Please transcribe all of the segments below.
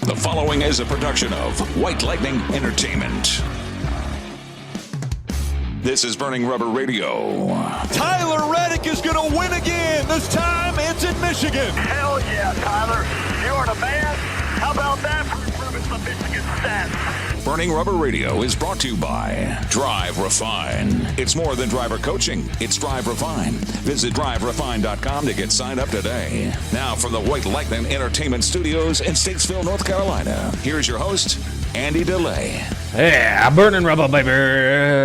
The following is a production of White Lightning Entertainment. This is Burning Rubber Radio. Tyler Reddick is going to win again. This time it's in Michigan. Hell yeah, Tyler. You're the man. How about that for improving some Michigan stats? Burning Rubber Radio is brought to you by Drive Refine. It's more than driver coaching. It's Drive Refine. Visit driverefine.com to get signed up today. Now from the White Lightning Entertainment Studios in Statesville, North Carolina, here's your host, Andy DeLay. Yeah, Burning Rubber, baby.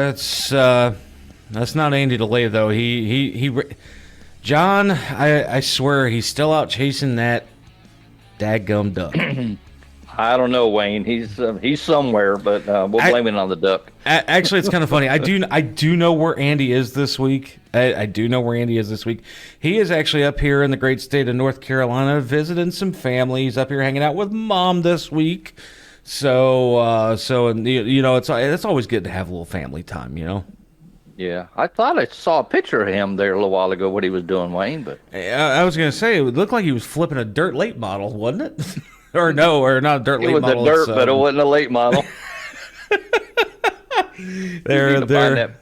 It's that's not Andy DeLay though. He John, I swear he's still out chasing that dadgum duck. I don't know, Wayne. He's somewhere, but we'll blame it on the duck. Actually, it's kind of funny. I do know where Andy is this week. I do know where Andy is this week. He is actually up here in the great state of North Carolina visiting some family. He's up here hanging out with Mom this week. So you know, it's always good to have a little family time, you know. Yeah, I thought I saw a picture of him there a little while ago, what he was doing, Wayne. But I was gonna say it looked like he was flipping a dirt late model, wasn't it? Or not a dirt late model. It was a dirt, but it wasn't a late model.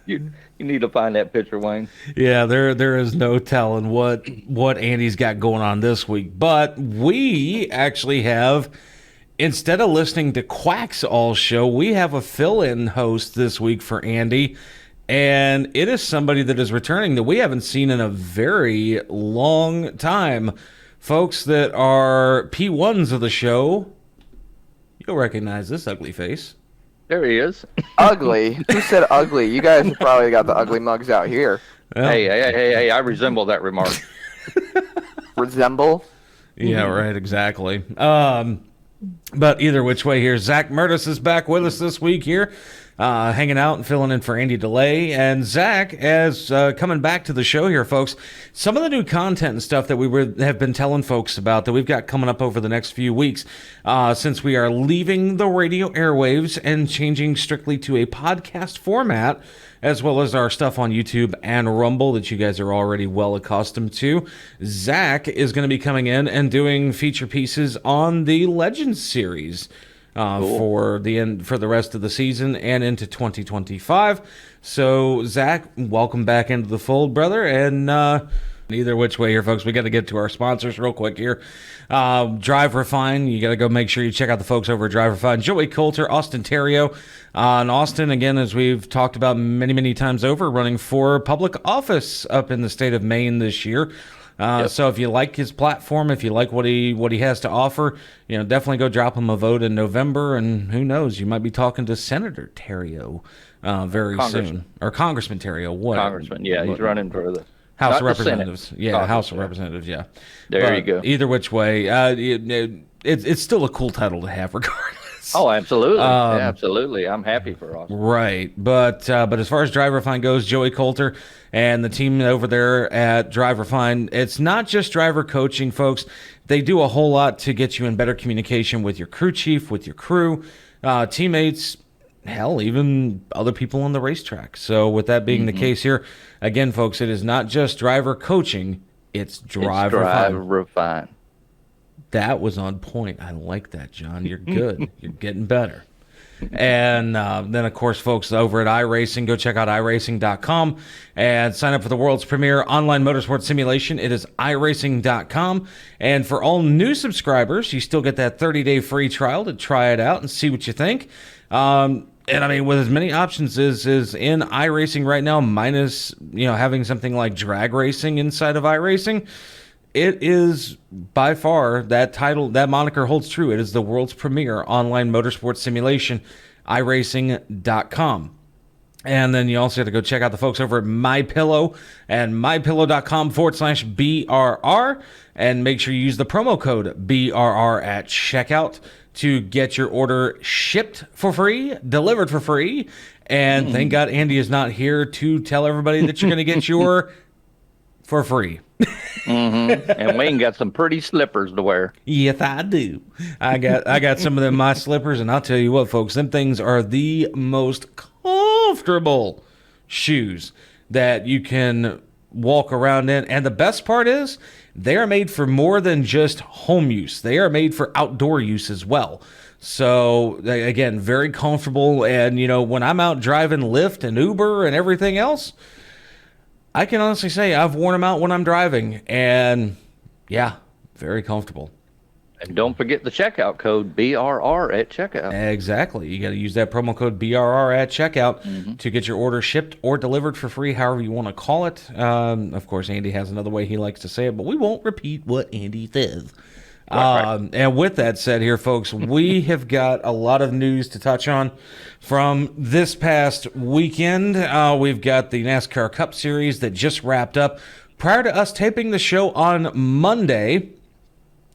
You need to find that picture, Wayne. Yeah, there is no telling what Andy's got going on this week. But we actually have, instead of listening to Quacks all show, we have a fill-in host this week for Andy. And it is somebody that is returning that we haven't seen in a very long time. Folks that are P1s of the show, you'll recognize this ugly face. There he is. Ugly? Who said ugly? You guys have probably got the ugly mugs out here. Well, Hey, I resemble that remark. Resemble? Yeah, right, exactly. But either which way here, Zach Murtis is back with us this week here, hanging out and filling in for Andy DeLay. And Zach, as coming back to the show here, folks, some of the new content and stuff that have been telling folks about that we've got coming up over the next few weeks, since we are leaving the radio airwaves and changing strictly to a podcast format, as well as our stuff on YouTube and Rumble that you guys are already well accustomed to. Zach is going to be coming in and doing feature pieces on the Legends series for the rest of the season and into 2025. So, Zach, welcome back into the fold, brother. And either which way here, folks, we got to get to our sponsors real quick here. Drive Refine, you got to go make sure you check out the folks over at Drive Refine. Joey Coulter, Austin Terrio. And Austin, again, as we've talked about many, many times over, running for public office up in the state of Maine this year. Yep. So if you like his platform, if you like what he has to offer, you know, definitely go drop him a vote in November. And who knows, you might be talking to Senator Terrio very soon. Or Congressman Terrio. What? Congressman, yeah, he's running for the House of not the Representatives. Senate. Yeah, Congress, House of yeah. Representatives, yeah. There you go. Either which way, it's still a cool title to have regardless. Oh, absolutely. Absolutely. I'm happy for Austin. Right. But as far as Drive Refine goes, Joey Coulter and the team over there at Drive Refine, it's not just driver coaching, folks. They do a whole lot to get you in better communication with your crew chief, with your crew, teammates, hell, even other people on the racetrack. So with that being the case here, again, folks, it is not just driver coaching, it's Drive Refine. That was on point. I like that, John. You're good. You're getting better. And then, of course, folks over at iRacing, go check out iRacing.com and sign up for the world's premier online motorsports simulation. It is iRacing.com. And for all new subscribers, you still get that 30-day free trial to try it out and see what you think. And I mean, with as many options as is in iRacing right now, minus, you know, having something like drag racing inside of iRacing, it is by far that moniker holds true. It is the world's premier online motorsports simulation, iRacing.com. And then you also have to go check out the folks over at MyPillow and mypillow.com/BRR. And make sure you use the promo code BRR at checkout to get your order shipped for free, delivered for free. And thank God Andy is not here to tell everybody that you're going to get your for free. And Wayne got some pretty slippers to wear. Yes, I do. I got some of them my slippers, and I'll tell you what, folks, them things are the most comfortable shoes that you can walk around in. And the best part is they are made for more than just home use. They are made for outdoor use as well. So, again, very comfortable. And, when I'm out driving Lyft and Uber and everything else, I can honestly say I've worn them out when I'm driving. And, yeah, very comfortable. And don't forget the checkout code BRR at checkout. Exactly. You got to use that promo code BRR at checkout to get your order shipped or delivered for free, however you want to call it. Of course, Andy has another way he likes to say it, but we won't repeat what Andy says. Right. And with that said here, folks, we have got a lot of news to touch on from this past weekend. We've got the NASCAR Cup Series that just wrapped up prior to us taping the show on Monday.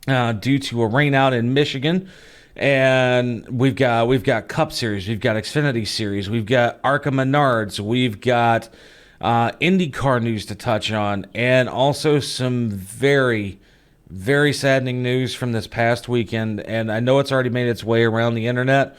Due to a rain out in Michigan, and we've got Cup Series, we've got Xfinity Series, we've got ARCA Menards, we've got IndyCar news to touch on, and also some very, very saddening news from this past weekend. And I know it's already made its way around the internet,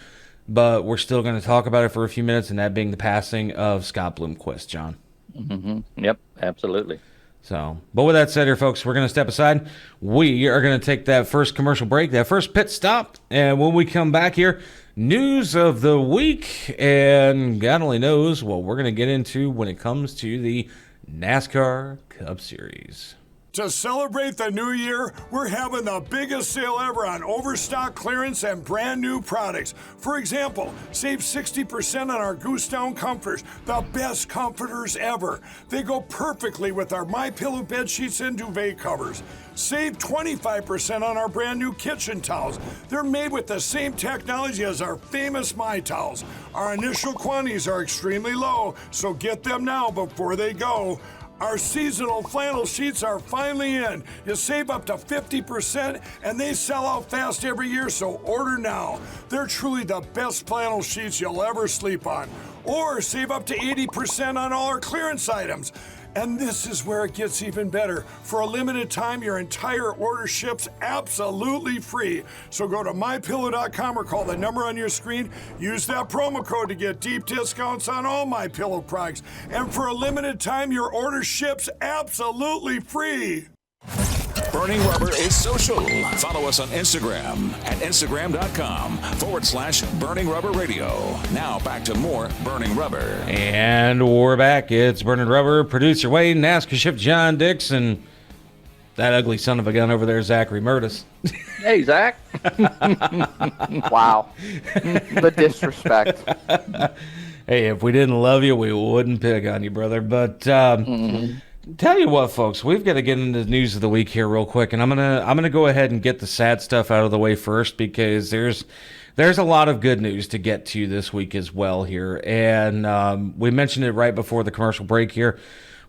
but we're still going to talk about it for a few minutes, and that being the passing of Scott Bloomquist, John. Mm-hmm. Yep, absolutely. So, but with that said here, folks, we're going to step aside. We are going to take that first commercial break, that first pit stop. And when we come back here, news of the week. And God only knows what we're going to get into when it comes to the NASCAR Cup Series. To celebrate the new year, we're having the biggest sale ever on overstock clearance and brand new products. For example, save 60% on our Goose Down comforters, the best comforters ever. They go perfectly with our MyPillow bed sheets and duvet covers. Save 25% on our brand new kitchen towels. They're made with the same technology as our famous My Towels. Our initial quantities are extremely low, so get them now before they go. Our seasonal flannel sheets are finally in. You save up to 50% and they sell out fast every year, so order now. They're truly the best flannel sheets you'll ever sleep on. Or save up to 80% on all our clearance items. And this is where it gets even better. For a limited time, your entire order ships absolutely free. So go to MyPillow.com or call the number on your screen. Use that promo code to get deep discounts on all MyPillow products. And for a limited time, your order ships absolutely free. Burning Rubber is social. Follow us on Instagram at Instagram.com/Burning Rubber Radio. Now back to more Burning Rubber. And we're back. It's Burning Rubber. Producer Wayne, NASCAR Chef John Dixon. That ugly son of a gun over there, Zachary Murtis. Hey, Zach. Wow. The disrespect. Hey, if we didn't love you, we wouldn't pick on you, brother. But tell you what, folks, we've got to get into the news of the week here real quick, and I'm gonna go ahead and get the sad stuff out of the way first, because there's a lot of good news to get to this week as well here. And we mentioned it right before the commercial break here,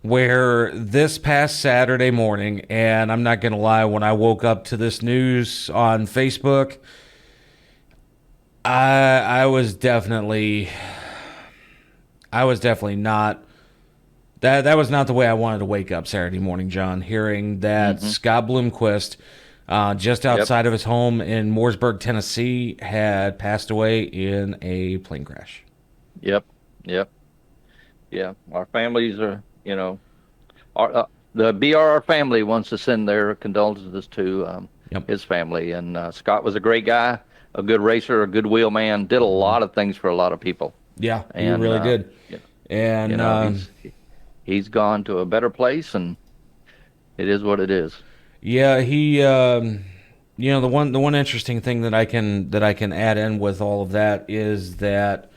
where this past Saturday morning, and I'm not gonna lie, when I woke up to this news on Facebook, I was definitely not. That was not the way I wanted to wake up Saturday morning, John, hearing that Scott Bloomquist, just outside of his home in Mooresburg, Tennessee, had passed away in a plane crash. Yep. Yeah, our families are, the BRR family wants to send their condolences to his family. And Scott was a great guy, a good racer, a good wheel man, did a lot of things for a lot of people. Yeah, he really did. And he's gone to a better place, and it is what it is. Yeah, he. The one interesting thing that I can add in with all of that is that,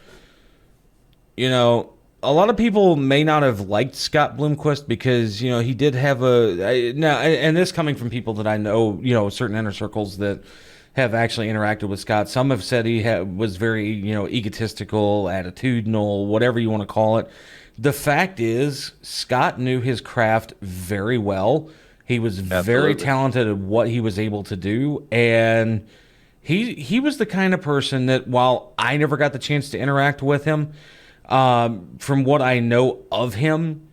a lot of people may not have liked Scott Bloomquist because he did have and this coming from people that I know, certain inner circles that have actually interacted with Scott. Some have said he was very egotistical, attitudinal, whatever you want to call it. The fact is, Scott knew his craft very well. He was very talented at what he was able to do, and he was the kind of person that, while I never got the chance to interact with him, from what I know of him,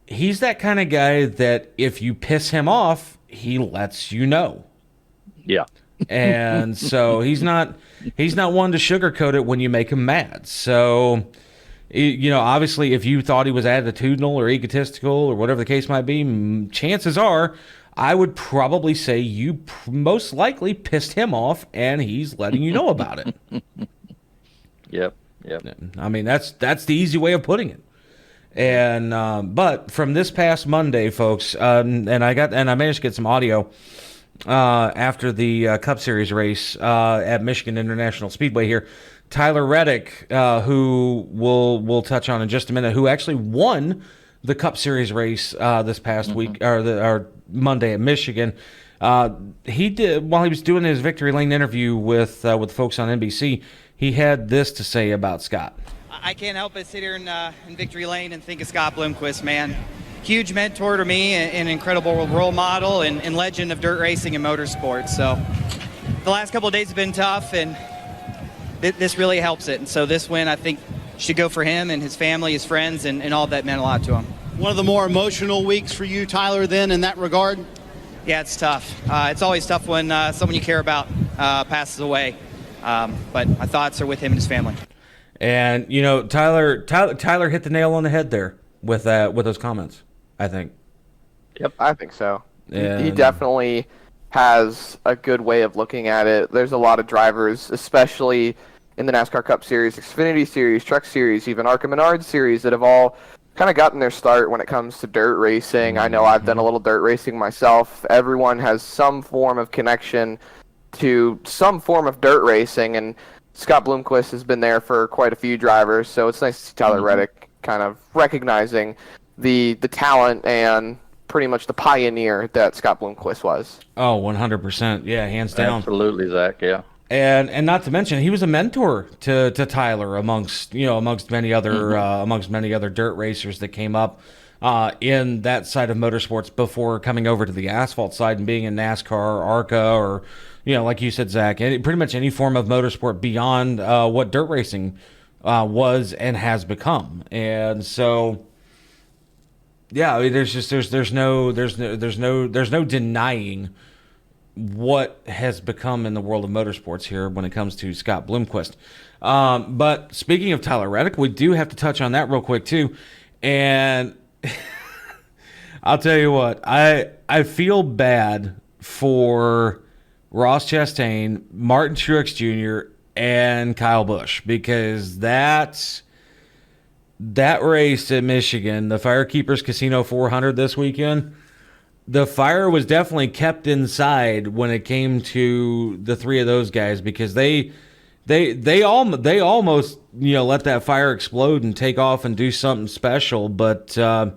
he's that kind of guy that if you piss him off, he lets you know. Yeah. And so he's not one to sugarcoat it when you make him mad. So, obviously, if you thought he was attitudinal or egotistical or whatever the case might be, chances are I would probably say you most likely pissed him off, and he's letting you know about it. Yep. I mean, that's the easy way of putting it. And but from this past Monday, folks, and I managed to get some audio after the Cup Series race at Michigan International Speedway here. Tyler Reddick, who we'll touch on in just a minute, who actually won the Cup Series race this past week, or Monday at Michigan. He did, while he was doing his Victory Lane interview with folks on NBC, he had this to say about Scott. I can't help but sit here in Victory Lane and think of Scott Bloomquist, man. Huge mentor to me, an incredible role model, and legend of dirt racing and motorsports. So the last couple of days have been tough, and this really helps it. And so this win, I think, should go for him and his family, his friends, and all that meant a lot to him. One of the more emotional weeks for you, Tyler, then, in that regard? Yeah, it's tough. It's always tough when someone you care about passes away. But my thoughts are with him and his family. And, you know, Tyler hit the nail on the head there with those comments, I think. Yep, I think so. And he definitely has a good way of looking at it. There's a lot of drivers, especially in the NASCAR Cup Series, Xfinity Series, Truck Series, even ARCA Menard Series, that have all kind of gotten their start when it comes to dirt racing. I know I've done a little dirt racing myself. Everyone has some form of connection to some form of dirt racing, and Scott Bloomquist has been there for quite a few drivers, so it's nice to see Tyler Reddick kind of recognizing the talent and pretty much the pioneer that Scott Bloomquist was. Oh, 100%. Yeah, hands down. Absolutely, Zach, yeah. And not to mention, he was a mentor to Tyler amongst many other dirt racers that came up in that side of motorsports before coming over to the asphalt side and being in NASCAR, ARCA, or like you said, Zach, pretty much any form of motorsport beyond what dirt racing was and has become. And so, yeah, I mean, there's no denying what has become in the world of motorsports here when it comes to Scott Bloomquist. But speaking of Tyler Reddick, we do have to touch on that real quick too. And I'll tell you what, I feel bad for Ross Chastain, Martin Truex Jr., and Kyle Busch, because that race at Michigan, the Firekeepers Casino 400 this weekend, the fire was definitely kept inside when it came to the three of those guys, because they almost let that fire explode and take off and do something special, but the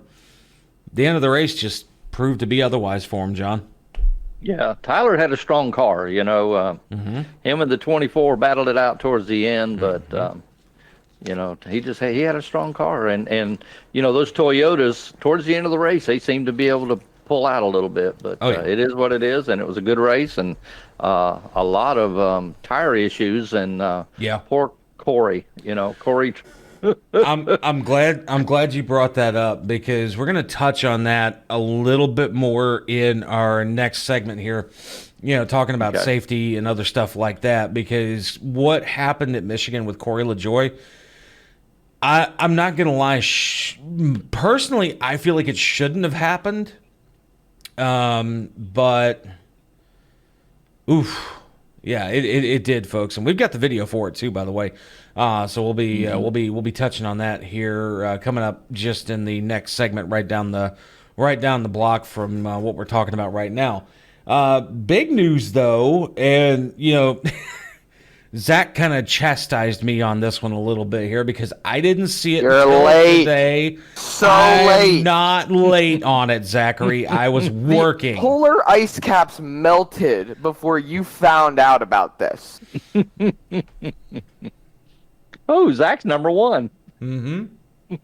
end of the race just proved to be otherwise for him, John. Yeah, Tyler had a strong car. Him and the 24 battled it out towards the end, but he had a strong car, and those Toyotas towards the end of the race, they seemed to be able to pull out a little bit, but it is what it is, and it was a good race, and a lot of tire issues, and poor Corey. Corey. I'm glad you brought that up, because we're going to touch on that a little bit more in our next segment here. Talking about safety and other stuff like that, because what happened at Michigan with Corey LaJoie, I'm not going to lie. Personally, I feel like it shouldn't have happened. But it did, folks, and we've got the video for it too, by the way. So we'll be touching on that here coming up just in the next segment, right down the block from what we're talking about right now. Big news though, and Zach kind of chastised me on this one a little bit here, because I didn't see it until today. I'm late. Not late on it, Zachary. I was working. The polar ice caps melted before you found out about this. Oh, Zach's number one. Mm-hmm.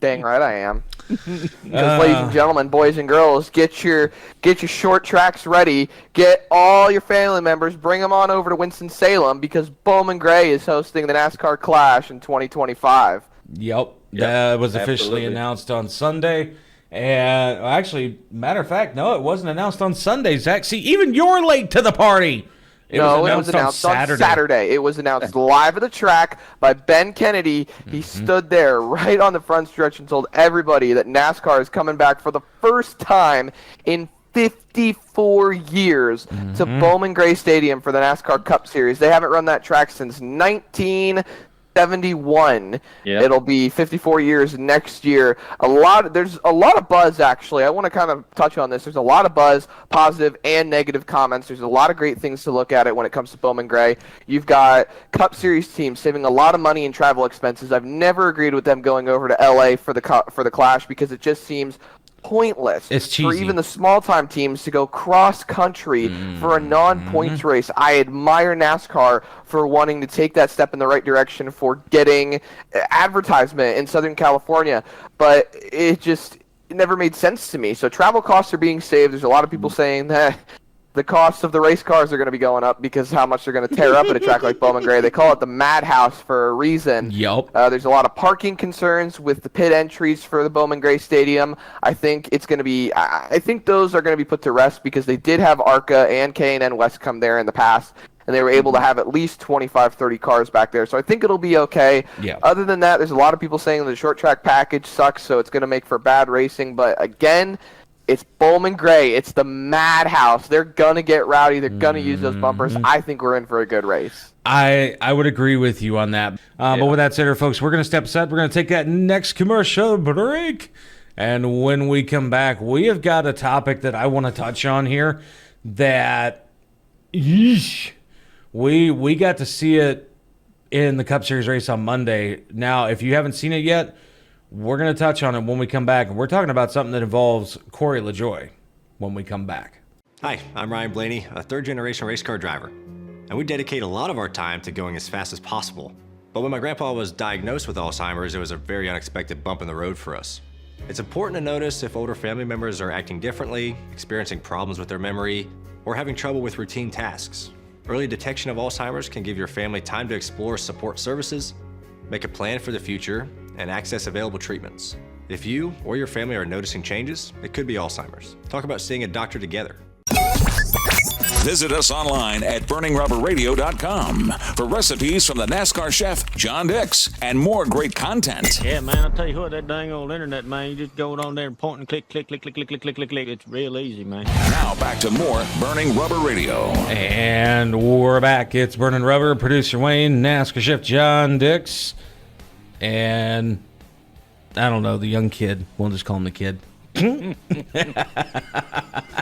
Dang right I am. Because, ladies and gentlemen, boys and girls, get your short tracks ready. Get all your family members. Bring them on over to Winston-Salem, because Bowman Gray is hosting the NASCAR Clash in 2025. Yep. That was officially announced on Sunday. And actually, matter of fact, no, it wasn't announced on Sunday, Zach. See, even you're late to the party. It was announced on Saturday. It was announced live at the track by Ben Kennedy. He stood there right on the front stretch and told everybody that NASCAR is coming back for the first time in 54 years to Bowman Gray Stadium for the NASCAR Cup Series. They haven't run that track since 1971. Yep. It'll be 54 years next year. There's a lot of buzz, actually. I want to kind of touch on this. There's a lot of buzz, positive and negative comments. There's a lot of great things to look at it when it comes to Bowman Gray. You've got Cup Series teams saving a lot of money in travel expenses. I've never agreed with them going over to LA for the Clash because it just seems pointless. It's cheesy for even the small time teams to go cross country for a non-points race. I admire NASCAR for wanting to take that step in the right direction for getting advertisement in Southern California, but it never made sense to me. So travel costs are being saved. There's a lot of people saying that the costs of the race cars are going to be going up because how much they're going to tear up at a track like Bowman Gray. They call it the madhouse for a reason. Yep. There's a lot of parking concerns with the pit entries for the Bowman Gray Stadium. I think those are going to be put to rest because they did have ARCA and K&N West come there in the past, and they were able to have at least 25, 30 cars back there. So I think it'll be okay. Yeah. Other than that, there's a lot of people saying the short track package sucks, so it's going to make for bad racing. But again, it's Bowman Gray. It's the madhouse. They're going to get rowdy. They're going to use those bumpers. I think we're in for a good race. I would agree with you on that. But with that said, folks, we're going to step aside. We're going to take that next commercial break. And when we come back, we have got a topic that I want to touch on here that we got to see it in the Cup Series race on Monday. Now, if you haven't seen it yet, we're going to touch on it when we come back. And we're talking about something that involves Corey LaJoie when we come back. Hi, I'm Ryan Blaney, a third-generation race car driver. And we dedicate a lot of our time to going as fast as possible. But when my grandpa was diagnosed with Alzheimer's, it was a very unexpected bump in the road for us. It's important to notice if older family members are acting differently, experiencing problems with their memory, or having trouble with routine tasks. Early detection of Alzheimer's can give your family time to explore support services, make a plan for the future, and access available treatments. If you or your family are noticing changes, it could be Alzheimer's. Talk about seeing a doctor together. Visit us online at burningrubberradio.com for recipes from the NASCAR chef, John Dix, and more great content. Yeah, man, I'll tell you what, that dang old internet, man, you just go on there and point and click, click, click, click, click, click, click, click, click. It's real easy, man. Now back to more Burning Rubber Radio. And we're back. It's Burning Rubber, producer Wayne, NASCAR chef John Dix, and I don't know, the young kid. We'll just call him the kid.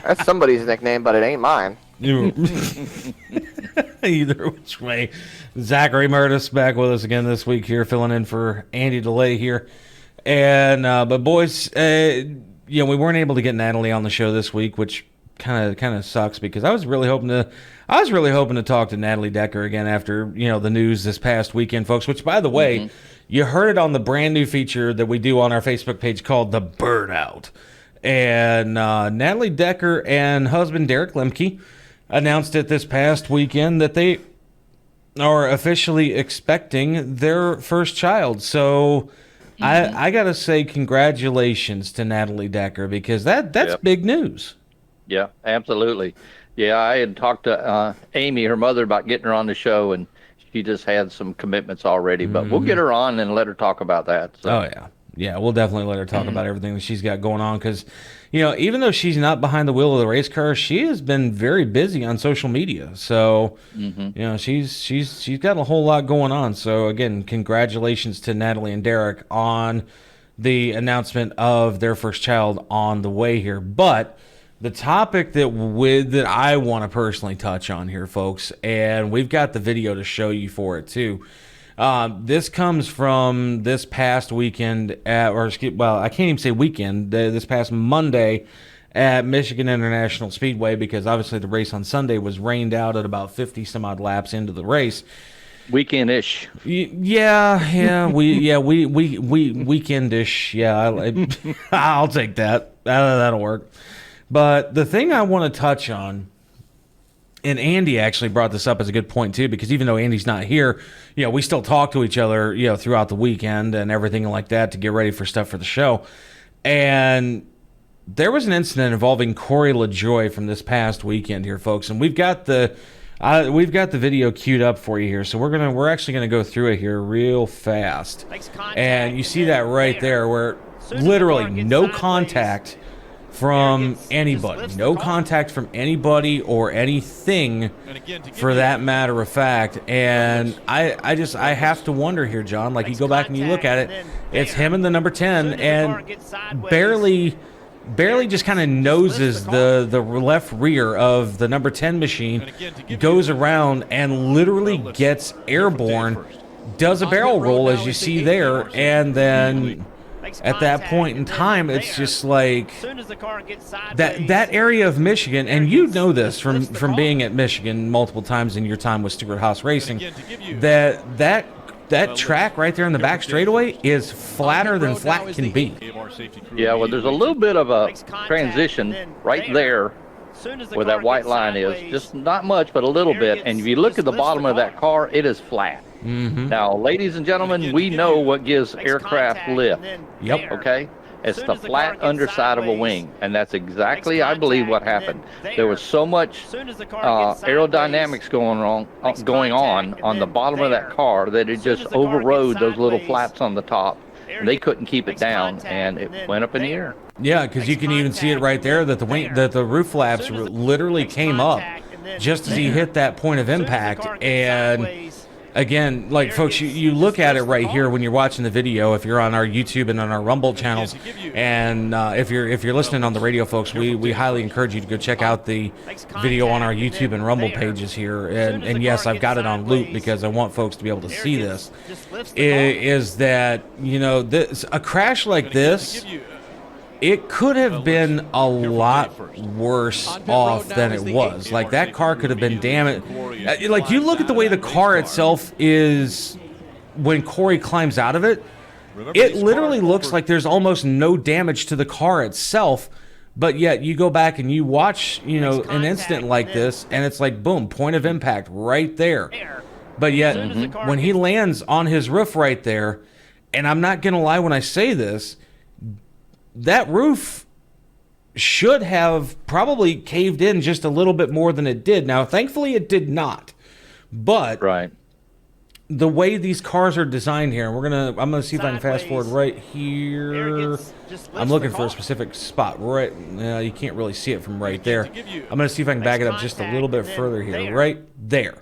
That's somebody's nickname, but it ain't mine. Either which way. Zachary Murtis back with us again this week here, filling in for Andy DeLay here. And but boys, we weren't able to get Natalie on the show this week, which kind of sucks because I was really hoping to talk to Natalie Decker again after the news this past weekend, folks. Which, by the way, you heard it on the brand new feature that we do on our Facebook page called The Burnout. And Natalie Decker and husband Derek Lemke announced it this past weekend that they are officially expecting their first child. So I got to say congratulations to Natalie Decker because that's big news. Yeah, absolutely. Yeah, I had talked to Amy, her mother, about getting her on the show, and she just had some commitments already. But we'll get her on and let her talk about that. So. Oh, yeah. Yeah, we'll definitely let her talk about everything that she's got going on because, even though she's not behind the wheel of the race car, she has been very busy on social media. So, she's got a whole lot going on. So, again, congratulations to Natalie and Derek on the announcement of their first child on the way here. But the topic that I want to personally touch on here, folks, and we've got the video to show you for it too. This comes from this past weekend I can't even say weekend, this past Monday at Michigan International Speedway, because obviously the race on Sunday was rained out at about 50 some odd laps into the race. Weekend-ish. Weekend-ish. Yeah, I'll take that. That'll work. But the thing I want to touch on, and Andy actually brought this up as a good point too, because even though Andy's not here, we still talk to each other, throughout the weekend and everything like that to get ready for stuff for the show. And there was an incident involving Corey LaJoie from this past weekend here, folks, and we've got the video queued up for you here, so we're actually gonna go through it here real fast. And you see that right there, where literally no contact from anybody. No contact from anybody or anything, for that matter of fact. And I have to wonder here, John, like you go back and you look at it, it's him and the number 10 and barely just kind of noses the left rear of the number 10 machine, goes around and literally gets airborne, does a barrel roll as you see there, and then at that point in time, it's just like that area of Michigan, and you know this from being at Michigan multiple times in your time with Stewart Haas Racing, that track right there in the back straightaway is flatter than flat can be. Yeah, well, there's a little bit of a transition right there where that white line is. Just not much, but a little bit. And if you look at the bottom of that car, it is flat. Mm-hmm. Now, ladies and gentlemen, we know what gives aircraft lift. Yep. Okay? It's the flat underside of a wing, and that's exactly, I believe, what happened. There was so much aerodynamics going on the bottom of that car that it just overrode those little flaps on the top. And they couldn't keep it down, and it went up in the air. Yeah, because you can even see it right there that the roof flaps literally came up just as he hit that point of impact. And again, like folks, you look at it right here when you're watching the video. If you're on our YouTube and on our Rumble channels, and if you're listening on the radio, folks, we highly encourage you to go check out the video on our YouTube and Rumble pages here. And yes, I've got it on loop because I want folks to be able to see this. Is that a crash like this? It could have been a lot worse off than it was. Like, that car could have been damaged. Like, you look at the way the car itself is when Corey climbs out of it, it literally looks like there's almost no damage to the car itself, but yet you go back and you watch, an incident like this, and it's like, boom, point of impact right there. But yet, when he lands on his roof right there, and I'm not going to lie when I say this, that roof should have probably caved in just a little bit more than it did. Now, thankfully, it did not. But the way these cars are designed here, I'm gonna see if I can fast forward right here. I'm looking for a specific spot. Right, you can't really see it from right there. I'm gonna see if I can back it up just a little bit further here. Right there.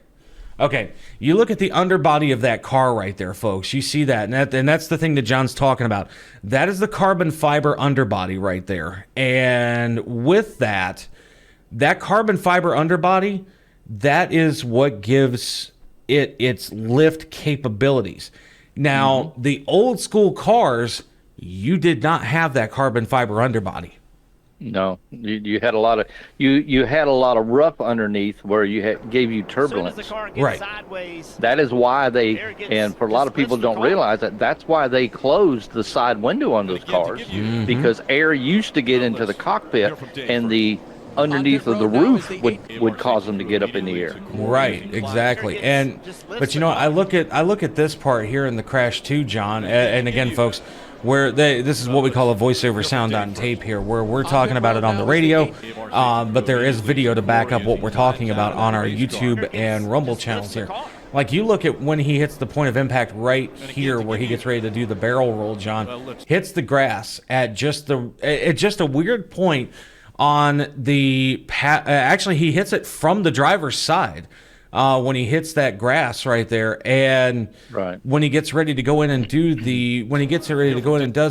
Okay, you look at the underbody of that car right there, folks. You see that, and that's the thing that John's talking about. That is the carbon fiber underbody right there. And with that carbon fiber underbody, that is what gives it its lift capabilities. Now, the old school cars, you did not have that carbon fiber underbody. No, you had a lot of you had a lot of rough underneath where gave you turbulence. Right. That is why and for a lot of people don't realize that's why they closed the side window on those cars, because air used to get into the cockpit and the underneath of the roof would cause them to get up in the air. Right, exactly. But I look at this part here in the crash too, John, and again, folks, where this is what we call a voiceover sound on tape here, where we're talking about it on the radio, but there is video to back up what we're talking about on our YouTube and Rumble channels here. Like, you look at when he hits the point of impact right here where he gets ready to do the barrel roll, John, hits the grass at just a weird point on the actually he hits it from the driver's side. When he hits that grass right there, and when he gets ready to go in and does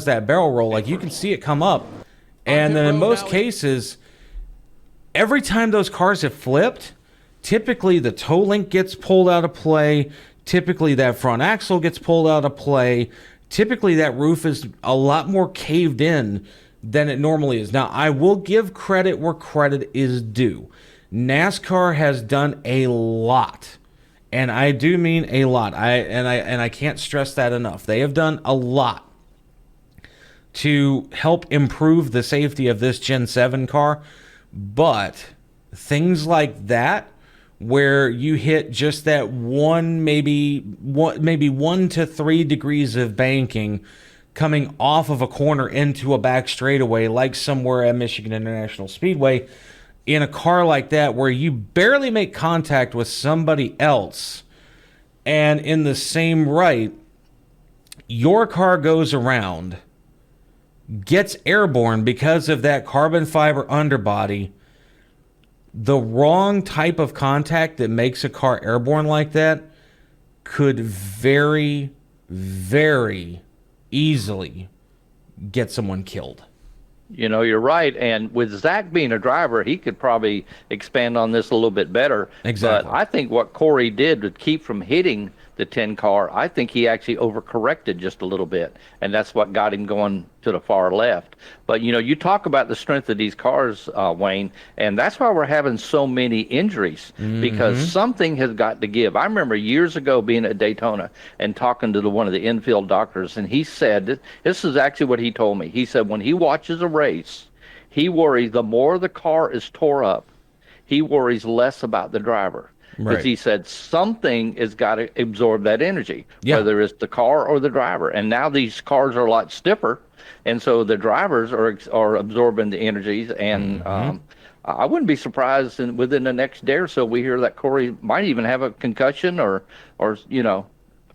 that barrel roll, like, you can see it come up, and then in most cases, every time those cars have flipped, typically the toe link gets pulled out of play, typically that front axle gets pulled out of play, typically that roof is a lot more caved in than it normally is. Now, I will give credit where credit is due. NASCAR has done a lot, and I do mean a lot. I can't stress that enough. They have done a lot to help improve the safety of this Gen 7 car, but things like that, where you hit just that maybe 1 to 3 degrees of banking coming off of a corner into a back straightaway, like somewhere at Michigan International Speedway, in a car like that where you barely make contact with somebody else, and in the same right, your car goes around, gets airborne because of that carbon fiber underbody, the wrong type of contact that makes a car airborne like that could very, very easily get someone killed. You know, you're right. And with Zach being a driver, he could probably expand on this a little bit better. Exactly. But I think what Corey did to keep from hitting the 10 car, I think he actually overcorrected just a little bit. And that's what got him going to the far left. But, you know, you talk about the strength of these cars, Wayne, and that's why we're having so many injuries, because something has got to give. I remember years ago being at Daytona and talking to one of the infield doctors, and he said, this is actually what he told me. He said when he watches a race, he worries the more the car is tore up, he worries less about the driver. Because he said something has got to absorb that energy, whether it's the car or the driver. And now these cars are a lot stiffer, and so the drivers are absorbing the energies. And I wouldn't be surprised within the next day or so we hear that Corey might even have a concussion or you know,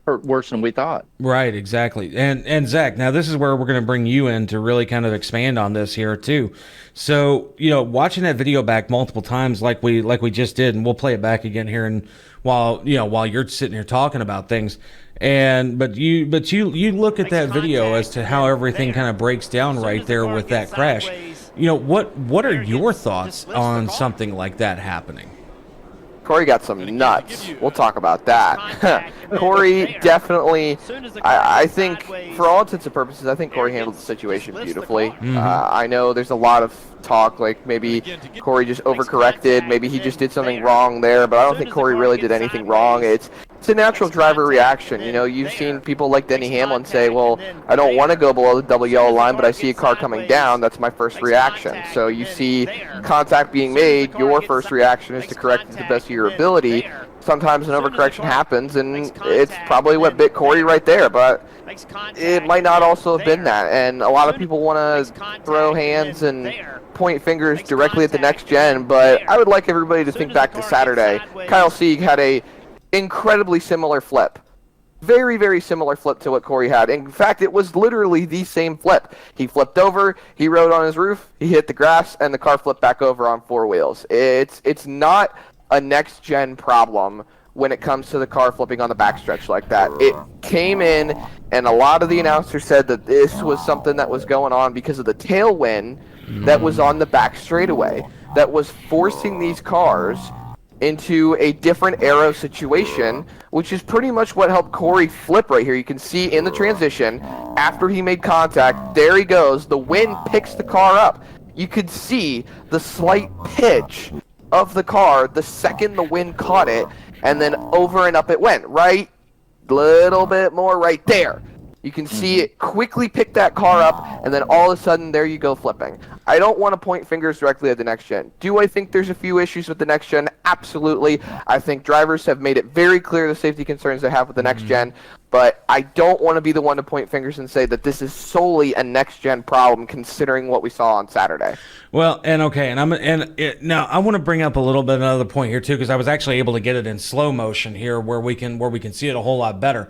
hurt worse than we thought. Right, exactly. And Zach, now this is where we're going to bring you in to really kind of expand on this here too. So, you know, watching that video back multiple times like we just did, and we'll play it back again here and while you're sitting here talking about things. But you look at that video as to how everything kind of breaks down right there with that crash. You know, what are your thoughts on something like that happening? Corey got some nuts. We'll talk about that. Corey definitely, I think, for all intents and purposes, I think Corey handled the situation beautifully. I know there's a lot of talk, like maybe Corey just overcorrected, maybe he just did something wrong there, but I don't think Corey really did anything wrong. It's a natural driver reaction. You know, you've seen people like Denny Hamlin say, well, I don't want to go below the double yellow line, but I see a car coming down, that's my first reaction. So you see contact being made, your first reaction is to correct it to the best of your ability. Sometimes an overcorrection happens, and it's probably what bit Corey right there, but it might not also have been that. And a lot of people want to throw hands and point fingers directly at the next gen, but I would like everybody to think back to Saturday. Kyle Sieg had a incredibly similar flip. Very, very similar flip to what Corey had. In fact, it was literally the same flip. He flipped over, he rode on his roof, he hit the grass, and the car flipped back over on four wheels. It's not a next-gen problem when it comes to the car flipping on the backstretch like that. It came in, and a lot of the announcers said that this was something that was going on because of the tailwind that was on the back straightaway that was forcing these cars into a different aero situation, which is pretty much what helped Corey flip right here. You can see in the transition, after he made contact, there he goes. The wind picks the car up. You could see the slight pitch of the car the second the wind caught it, and then over and up it went. Right, little bit more right there. You can see it quickly pick that car up, and then all of a sudden, there you go flipping. I don't want to point fingers directly at the next gen. Do I think there's a few issues with the next gen? Absolutely. I think drivers have made it very clear the safety concerns they have with the next gen, but I don't want to be the one to point fingers and say that this is solely a next gen problem, considering what we saw on Saturday. Well, now I want to bring up a little bit another point here too, because I was actually able to get it in slow motion here, where we can see it a whole lot better.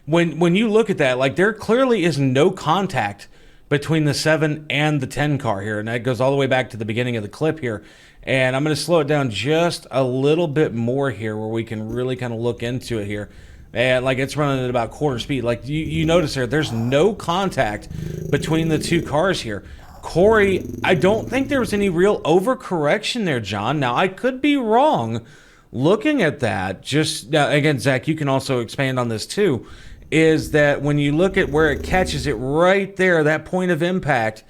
When you look at that, like, there clearly is no contact between the 7 and the 10 car here, and that goes all the way back to the beginning of the clip here. And I'm going to slow it down just a little bit more here, where we can really kind of look into it here. And like, it's running at about quarter speed. Like, you notice there's no contact between the two cars here. Corey, I don't think there was any real overcorrection there, John. Now, I could be wrong looking at that. Just now, again, Zach, you can also expand on this too. Is that when you look at where it catches it right there, that point of impact,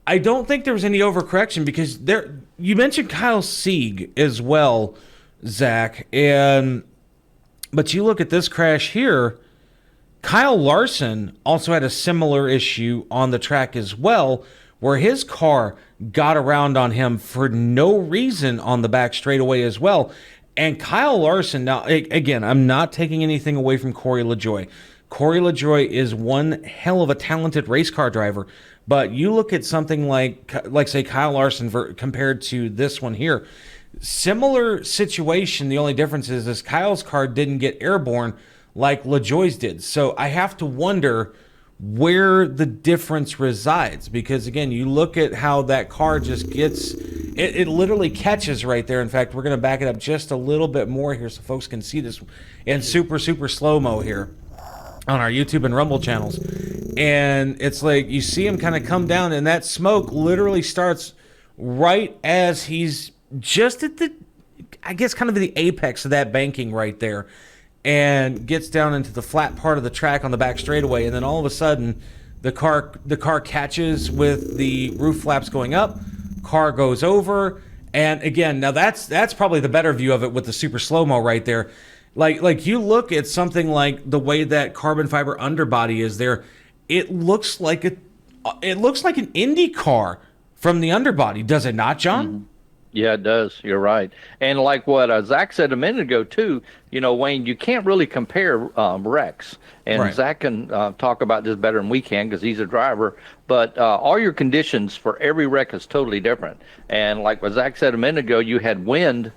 I don't think there was any overcorrection, because you mentioned Kyle Sieg as well, Zach, but you look at this crash here, Kyle Larson also had a similar issue on the track as well, where his car got around on him for no reason on the back straightaway as well. And Kyle Larson, now, again, I'm not taking anything away from Corey LaJoie. Corey LaJoie is one hell of a talented race car driver. But you look at something like say, Kyle Larson compared to this one here. Similar situation. The only difference is Kyle's car didn't get airborne like LaJoie's did. So I have to wonder where the difference resides. Because again, you look at how that car just gets, it literally catches right there. In fact, we're going to back it up just a little bit more here so folks can see this in super slow-mo here on our YouTube and Rumble channels. And it's like you see him kind of come down, and that smoke literally starts right as he's just at the, I guess, kind of the apex of that banking right there, and gets down into the flat part of the track on the back straightaway. And then all of a sudden, the car catches with the roof flaps going up, car goes over. And again, now that's probably the better view of it with the super slow-mo right there. Like you look at something like the way that carbon fiber underbody is there, it looks like an Indy car from the underbody, does it not, John? Mm-hmm. Yeah, it does. You're right. And like what Zach said a minute ago, too, Wayne, you can't really compare wrecks. And right. Zach can talk about this better than we can because he's a driver. But all your conditions for every wreck is totally different. And like what Zach said a minute ago, you had wind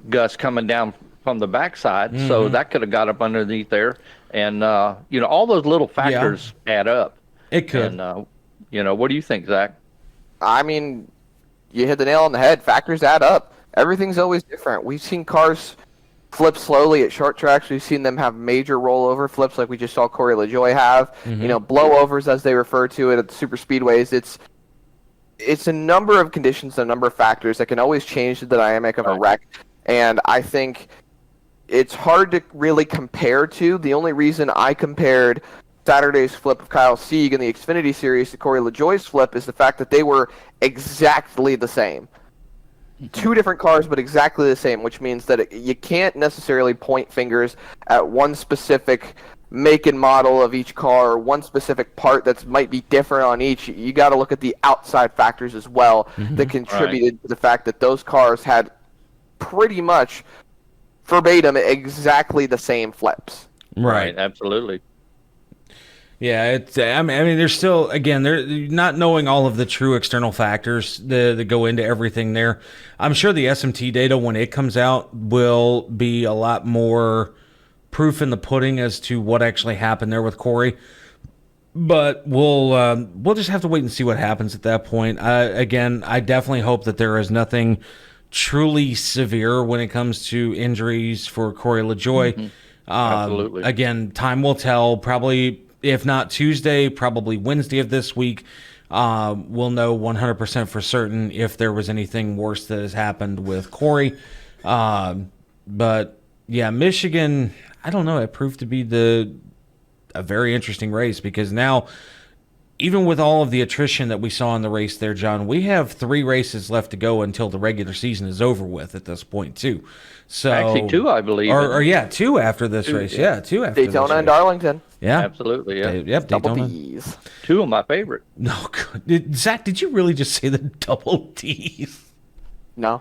gusts coming down from the backside. Mm-hmm. So that could have got up underneath there. And, all those little factors add up. It could. And, what do you think, Zach? I mean, you hit the nail on the head. Factors add up. Everything's always different. We've seen cars flip slowly at short tracks. We've seen them have major rollover flips like we just saw Corey LaJoie have. Mm-hmm. Blowovers, as they refer to it at the super speedways. It's a number of conditions, a number of factors that can always change the dynamic of a wreck. And I think it's hard to really compare to. The only reason I compared Saturday's flip of Kyle Sieg in the Xfinity Series to Corey LaJoie's flip is the fact that they were exactly the same. Two different cars, but exactly the same, which means that you can't necessarily point fingers at one specific make and model of each car or one specific part that might be different on each. You got to look at the outside factors as well that contributed to the fact that those cars had pretty much verbatim exactly the same flips. Right, absolutely. Yeah, I mean, there's still, again, they're not knowing all of the true external factors that go into everything there. I'm sure the SMT data, when it comes out, will be a lot more proof in the pudding as to what actually happened there with Corey. But we'll just have to wait and see what happens at that point. Again, I definitely hope that there is nothing truly severe when it comes to injuries for Corey LaJoie. Mm-hmm. Absolutely. Again, time will tell. Probably, if not Tuesday, probably Wednesday of this week, we'll know 100% for certain if there was anything worse that has happened with Corey. But yeah, Michigan, I don't know. It proved to be a very interesting race because now, even with all of the attrition that we saw in the race there, John, we have 3 races left to go until the regular season is over with at this point, too. So actually 2, I believe. Or 2 after this race. Yeah, 2 after Daytona this race. and Darlington. Yeah. Absolutely, yeah. Yep, Double Daytona. D's. 2 of my favorite. No, good. Zach, did you really just say the double D's? No.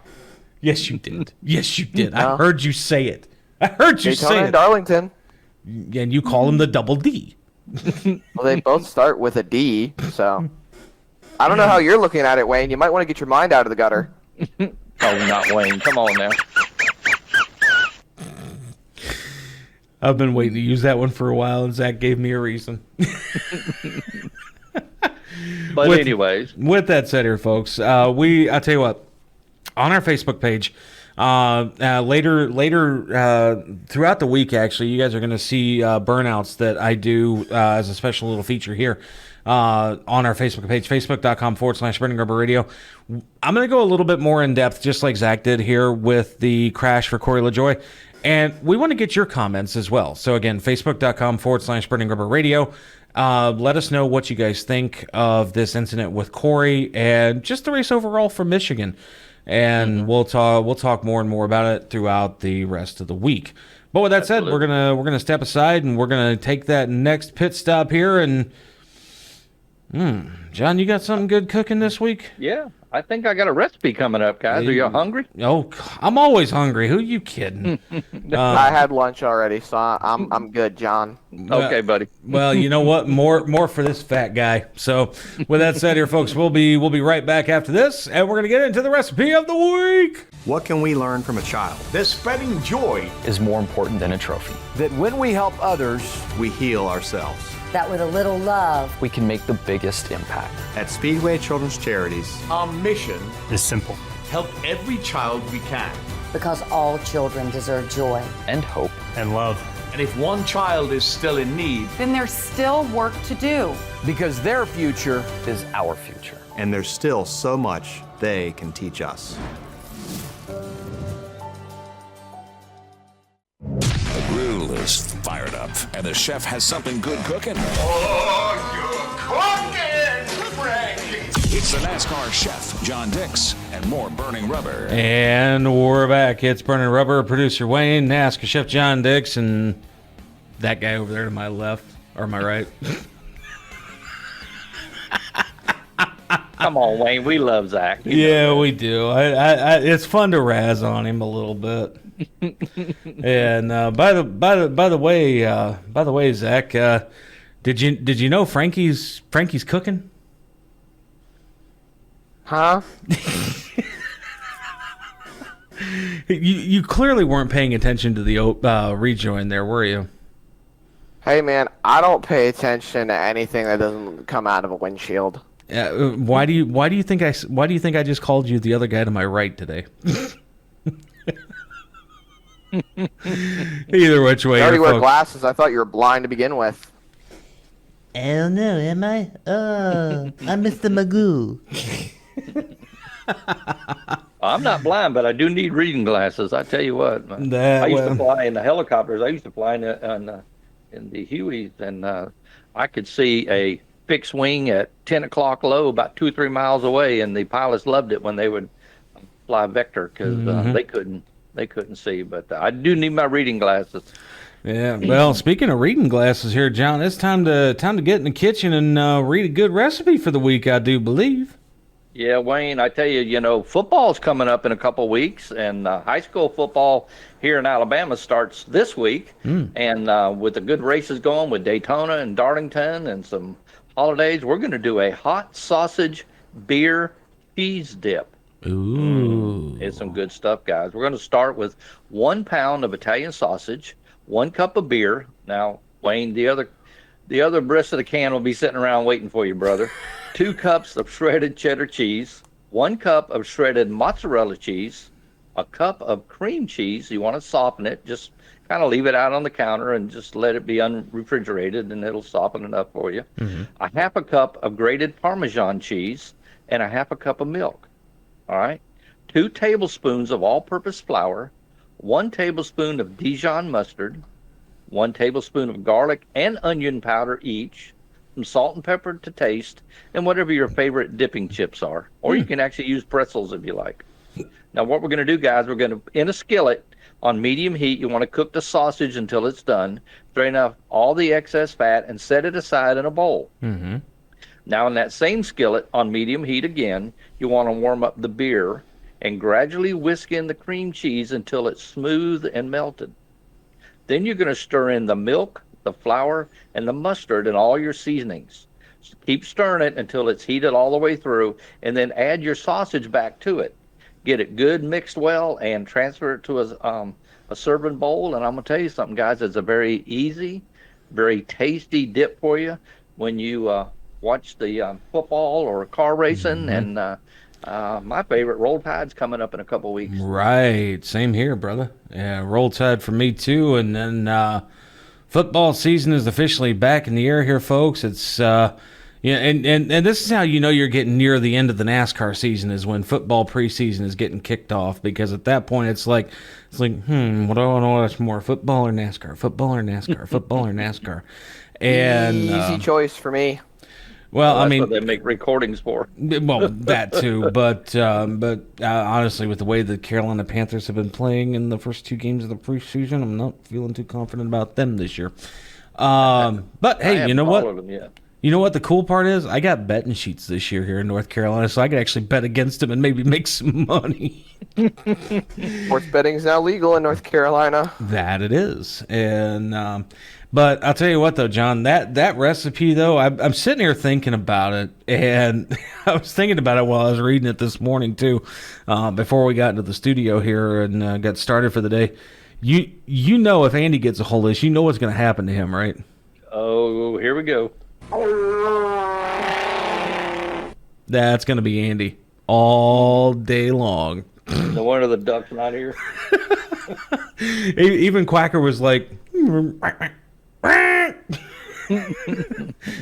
Yes, you did. Yes, you did. No. I heard you say it. I heard you Daytona say and it. Darlington. And you call them the double D. Well, they both start with a D, so I don't know how you're looking at it, Wayne. You might want to get your mind out of the gutter. Oh, not Wayne. Come on now. I've been waiting to use that one for a while, and Zach gave me a reason. But anyways. With that said here, folks, I'll tell you what, on our Facebook page, later throughout the week, actually, you guys are going to see burnouts that I do as a special little feature here on our Facebook page, facebook.com/Brendan Gerber Radio. I'm going to go a little bit more in depth, just like Zach did here with the crash for Corey LaJoie. And we want to get your comments as well. So again, facebook.com/Brendan Gerber Radio. Let us know what you guys think of this incident with Corey and just the race overall for Michigan. And we'll talk more and more about it throughout the rest of the week. But with that said, we're gonna step aside and we're gonna take that next pit stop here. And John, you got something good cooking this week? Yeah, I think I got a recipe coming up, guys. Are you hungry? Oh, I'm always hungry. Who are you kidding? I had lunch already, so I'm good, John. Okay, buddy. Well, you know what? More for this fat guy. So, with that said, here, folks, we'll be right back after this, and we're gonna get into the recipe of the week. What can we learn from a child? That spreading joy is more important than a trophy. That when we help others, we heal ourselves. that with a little love, we can make the biggest impact. At Speedway Children's Charities, Our mission is simple. help every child we can. because all children deserve joy. And hope. And love. And if one child is still in need, then there's still work to do. Because their future is our future. And there's still so much they can teach us. The grill is fired up, and the chef has something good cooking. Oh, you're cooking, Frankie! It's the NASCAR chef, John Dix, and more Burning Rubber. And we're back. It's Burning Rubber, producer Wayne, NASCAR chef John Dix, and that guy over there to my left, or my right. Come on, Wayne. We love Zach. Yeah, we do. It's fun to razz on him a little bit. And by the way, Zach, did you know Frankie's cooking? Huh? You clearly weren't paying attention to the rejoin there, were you? Hey man, I don't pay attention to anything that doesn't come out of a windshield. Why do you think I just called you the other guy to my right today? Either which way. You already wear glasses. I thought you were blind to begin with. Oh no, am I? Oh, I'm Mr. Magoo. I'm not blind, but I do need reading glasses. I tell you what, I used to fly in the helicopters. I used to fly in the Hueys, and I could see a fixed wing at 10 o'clock low about 2 or 3 miles away, and the pilots loved it when they would fly vector because they couldn't see. But I do need my reading glasses. Yeah, well, speaking of reading glasses here, John, it's time to get in the kitchen and read a good recipe for the week, I do believe. Yeah, Wayne, I tell you, football's coming up in a couple weeks, and high school football here in Alabama starts this week. And with the good races going with Daytona and Darlington and some holidays, we're going to do a hot sausage beer cheese dip. Ooh. It's some good stuff, guys. We're going to start with 1 pound of Italian sausage, 1 cup of beer. Now, Wayne, the other breast of the can will be sitting around waiting for you, brother. 2 cups of shredded cheddar cheese, 1 cup of shredded mozzarella cheese, a cup of cream cheese. You want to soften it. Just kind of leave it out on the counter and just let it be unrefrigerated, and it'll soften it up for you. A half a cup of grated Parmesan cheese and a half a cup of milk. All right. 2 tablespoons of all-purpose flour, 1 tablespoon of Dijon mustard, 1 tablespoon of garlic and onion powder each, some salt and pepper to taste, and whatever your favorite dipping chips are. Or you can actually use pretzels if you like. Now, what we're going to do, guys, we're going to, in a skillet on medium heat, you want to cook the sausage until it's done, drain off all the excess fat, and set it aside in a bowl. Now, in that same skillet on medium heat again, you want to warm up the beer and gradually whisk in the cream cheese until it's smooth and melted. Then you're going to stir in the milk, the flour, and the mustard and all your seasonings. So keep stirring it until it's heated all the way through, and then add your sausage back to it. Get it good mixed well and transfer it to a serving bowl. And I'm going to tell you something, guys. It's a very easy, very tasty dip for you when you watch the football or car racing. And my favorite, Roll Tide's coming up in a couple weeks. Right. Same here, brother. Yeah, Roll Tide for me, too. And then football season is officially back in the air here, folks. It's and this is how you know you're getting near the end of the NASCAR season, is when football preseason is getting kicked off, because at that point it's like what do I want to watch more, football or NASCAR, football or NASCAR, football or NASCAR? And easy choice for me. Well, that's I mean, what they make recordings for. Well, that too, but honestly, with the way the Carolina Panthers have been playing in the first 2 games of the preseason, I'm not feeling too confident about them this year. But hey, you know what? You know what the cool part is? I got betting sheets this year here in North Carolina, so I could actually bet against them and maybe make some money. Sports betting is now legal in North Carolina. That it is, and but I'll tell you what, though, John, that recipe, though, I'm sitting here thinking about it, and I was thinking about it while I was reading it this morning, too, before we got into the studio here and got started for the day. You know if Andy gets a hold of this, you know what's going to happen to him, right? Oh, here we go. That's going to be Andy all day long. No wonder the duck's not here. Even Quacker was like,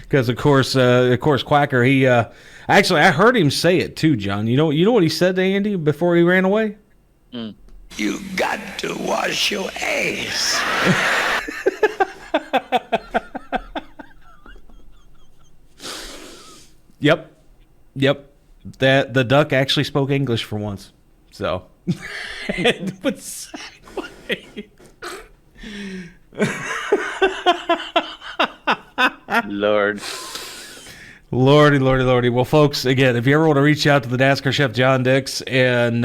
because of course, Quacker. He actually, I heard him say it too, John. You know what he said to Andy before he ran away? You got to wash your ass. Yep. That the duck actually spoke English for once. So, but Lordy. Well, folks, again, if you ever want to reach out to the NASCAR chef John Dix and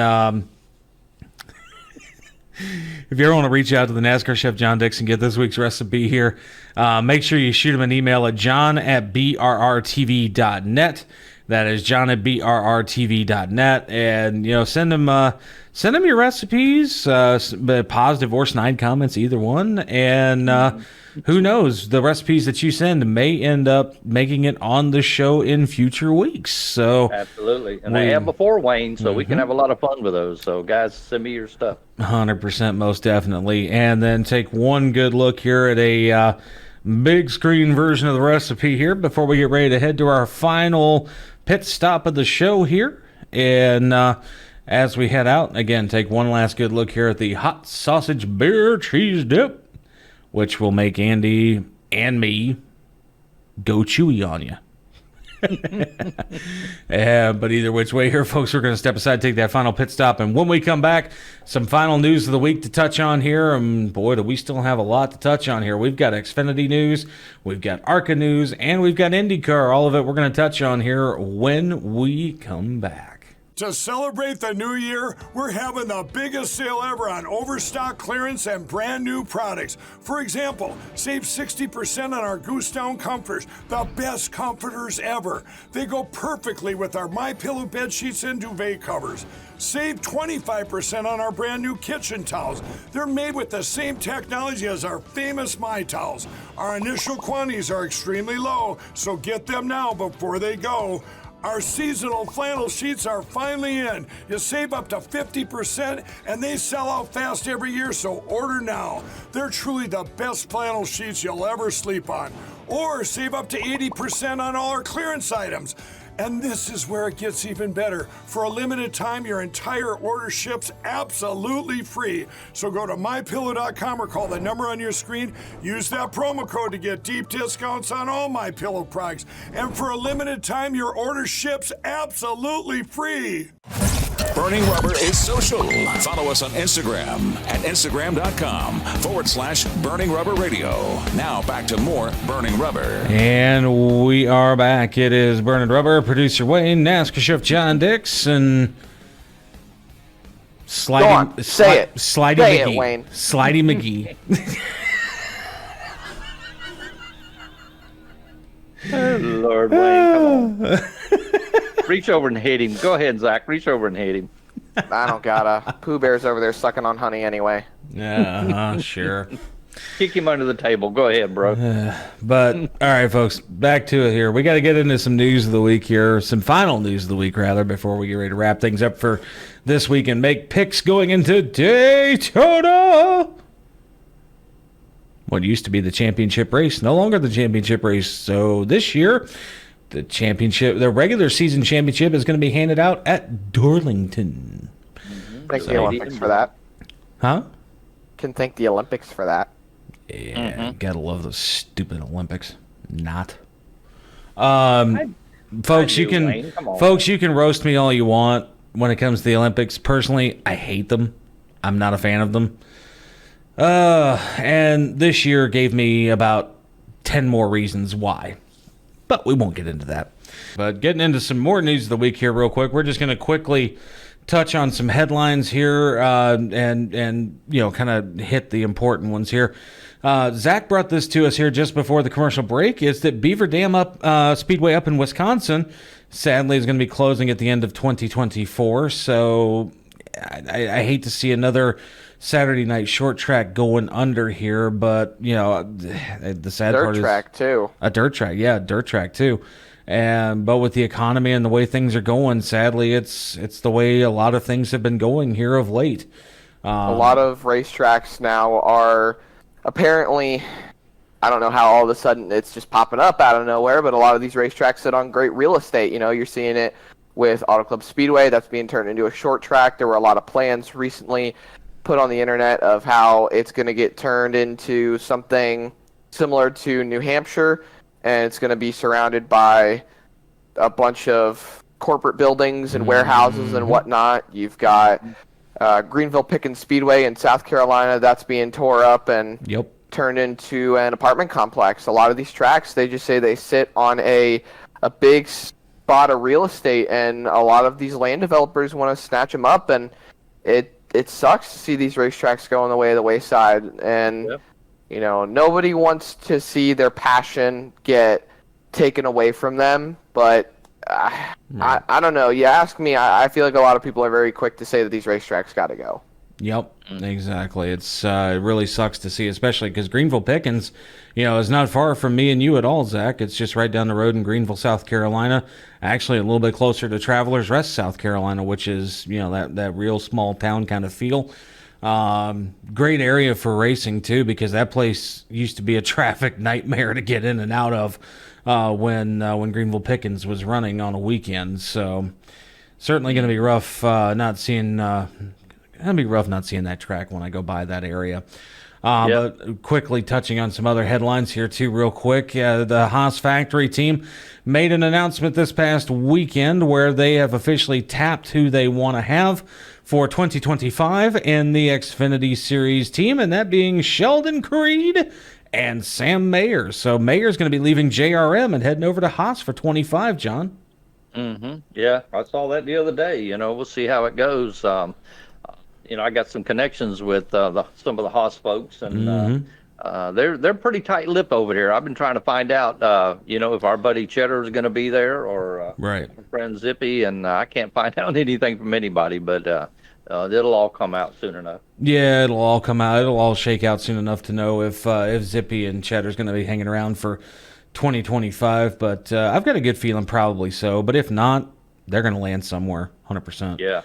if you ever want to reach out to the NASCAR chef John Dix and get this week's recipe here, make sure you shoot him an email at john@brrtv.net. That is john@brrtv.net, and send him your recipes, positive or snide comments, either one, and who knows, the recipes that you send may end up making it on the show in future weeks. So absolutely, and they have before, Wayne, so we can have a lot of fun with those. So guys, send me your stuff. 100%, most definitely, and then take one good look here at a big screen version of the recipe here before we get ready to head to our final pit stop of the show here. And as we head out, again, take one last good look here at the hot sausage beer cheese dip, which will make Andy and me go chewy on you. But either which way here, folks, we're going to step aside, take that final pit stop, and when we come back, some final news of the week to touch on here. And boy, do we still have a lot to touch on here. We've got Xfinity news, we've got ARCA news, and we've got IndyCar. All of it we're going to touch on here when we come back. To celebrate the new year, we're having the biggest sale ever on overstock clearance and brand new products. For example, save 60% on our Goose Down comforters, the best comforters ever. They go perfectly with our MyPillow bed sheets and duvet covers. Save 25% on our brand new kitchen towels. They're made with the same technology as our famous My Towels. Our initial quantities are extremely low, so get them now before they go. Our seasonal flannel sheets are finally in. You save up to 50%, and they sell out fast every year, so order now. They're truly the best flannel sheets you'll ever sleep on. Or save up to 80% on all our clearance items. And this is where it gets even better. For a limited time, your entire order ships absolutely free. So go to MyPillow.com or call the number on your screen. Use that promo code to get deep discounts on all MyPillow products. And for a limited time, your order ships absolutely free. Burning Rubber is social. Follow us on Instagram at Instagram.com/Burning Rubber Radio. Now back to more Burning Rubber. And we are back. It is Burning Rubber. Producer Wayne, NASCAR chef John Dix, and Slidey McGee. Wayne. Slidey McGee. Oh, Lord, Wayne, come on. Reach over and hit him. Go ahead, Zach. Reach over and hit him. I don't gotta. Pooh Bear's over there sucking on honey anyway. Yeah, sure. Kick him under the table. Go ahead, bro. But, all right, folks, back to it here. We got to get into some news of the week here, some final news of the week, rather, before we get ready to wrap things up for this week and make picks going into Daytona. What used to be the championship race, no longer the championship race. So this year, the regular season championship is going to be handed out at Darlington. Thank the Olympics for that. Huh? Can thank the Olympics for that. Yeah, gotta love those stupid Olympics. Not. Folks, you can roast me all you want when it comes to the Olympics. Personally, I hate them. I'm not a fan of them. And this year gave me about 10 more reasons why. But we won't get into that. But getting into some more news of the week here real quick, we're just going to quickly touch on some headlines here and kind of hit the important ones here. Zach brought this to us here just before the commercial break, is that Beaver Dam Speedway up in Wisconsin sadly is going to be closing at the end of 2024. So I hate to see another Saturday night short track going under here, but the sad part is dirt track too. A dirt track too. But with the economy and the way things are going, sadly, it's the way a lot of things have been going here of late. A lot of racetracks now are apparently, I don't know how all of a sudden it's just popping up out of nowhere, but a lot of these racetracks sit on great real estate. You're seeing it with Auto Club Speedway that's being turned into a short track. There were a lot of plans recently put on the internet of how it's going to get turned into something similar to New Hampshire, and it's going to be surrounded by a bunch of corporate buildings and warehouses and whatnot. You've got Greenville Pickens Speedway in South Carolina that's being tore up and turned into an apartment complex. A lot of these tracks, they just say they sit on a big spot of real estate, and a lot of these land developers want to snatch them up, and it sucks to see these racetracks go on the way of the wayside. And nobody wants to see their passion get taken away from them, but I don't know. You ask me, I feel like a lot of people are very quick to say that these racetracks got to go. Yep, exactly. It really sucks to see, especially because Greenville Pickens, is not far from me and you at all, Zach. It's just right down the road in Greenville, South Carolina. Actually, a little bit closer to Travelers Rest, South Carolina, which is, that real small town kind of feel. Great area for racing, too, because that place used to be a traffic nightmare to get in and out of when Greenville Pickens was running on a weekend. So certainly going to be rough not seeing that track when I go by that area. But quickly touching on some other headlines here, too, real quick. The Haas factory team made an announcement this past weekend where they have officially tapped who they want to have for 2025 in the Xfinity Series team, and that being Sheldon Creed and Sam Mayer. So Mayer's going to be leaving JRM and heading over to Haas for 25, John. Yeah, I saw that the other day. We'll see how it goes. I got some connections with some of the Haas folks, and they're pretty tight-lipped over here. I've been trying to find out, if our buddy Cheddar is going to be there or our friend Zippy, and I can't find out anything from anybody, but it'll all come out soon enough. Yeah, it'll all come out. It'll all shake out soon enough to know if Zippy and Cheddar's going to be hanging around for 2025, but I've got a good feeling probably so, but if not, they're going to land somewhere, 100%. Yeah.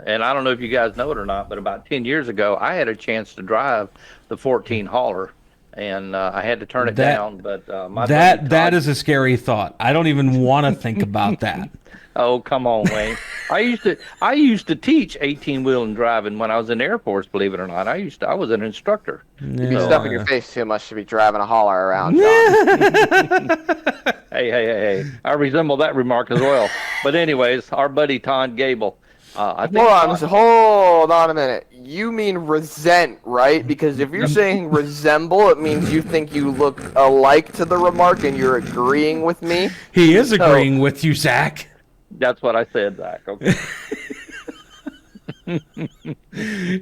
And I don't know if you guys know it or not, but about 10 years ago, I had a chance to drive the 14 hauler, and I had to turn it down. But that is a scary thought. I don't even want to think about that. Oh, come on, Wayne. I used to teach 18-wheel driving when I was in the Air Force, believe it or not. I was an instructor. You've been stuffing your face too much to be driving a hauler around, John. Hey. I resemble that remark as well. But anyways, our buddy Todd Gable. Hold on a minute. You mean resent, right? Because if you're saying resemble, it means you think you look alike to the remark and you're agreeing with me. He is agreeing with you, Zach. That's what I said, Zach. Okay.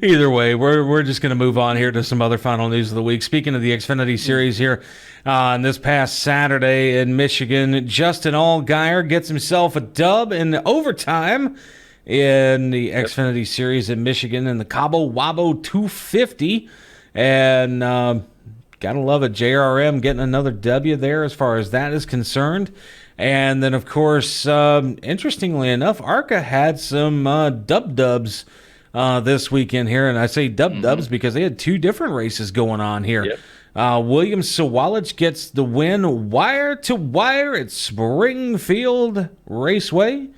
Either way, we're just going to move on here to some other final news of the week. Speaking of the Xfinity Series here, on this past Saturday in Michigan, Justin Allgaier gets himself a dub in overtime in the Xfinity Series in Michigan in the Cabo Wabo 250. And gotta love it, JRM getting another W there as far as that is concerned. And then, of course, interestingly enough, ARCA had some dubs this weekend here. And I say dubs because they had two different races going on here. Yep. William Sawalich gets the win wire to wire at Springfield Raceway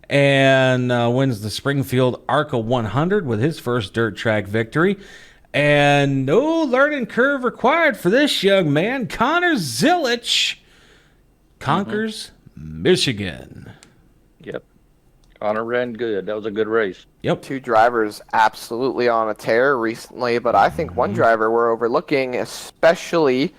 and wins the Springfield ARCA 100 with his first dirt track victory. And no learning curve required for this young man. Connor Zilich conquers Michigan. Yep. Connor ran good. That was a good race. Yep. Two drivers absolutely on a tear recently, but I think one driver we're overlooking, especially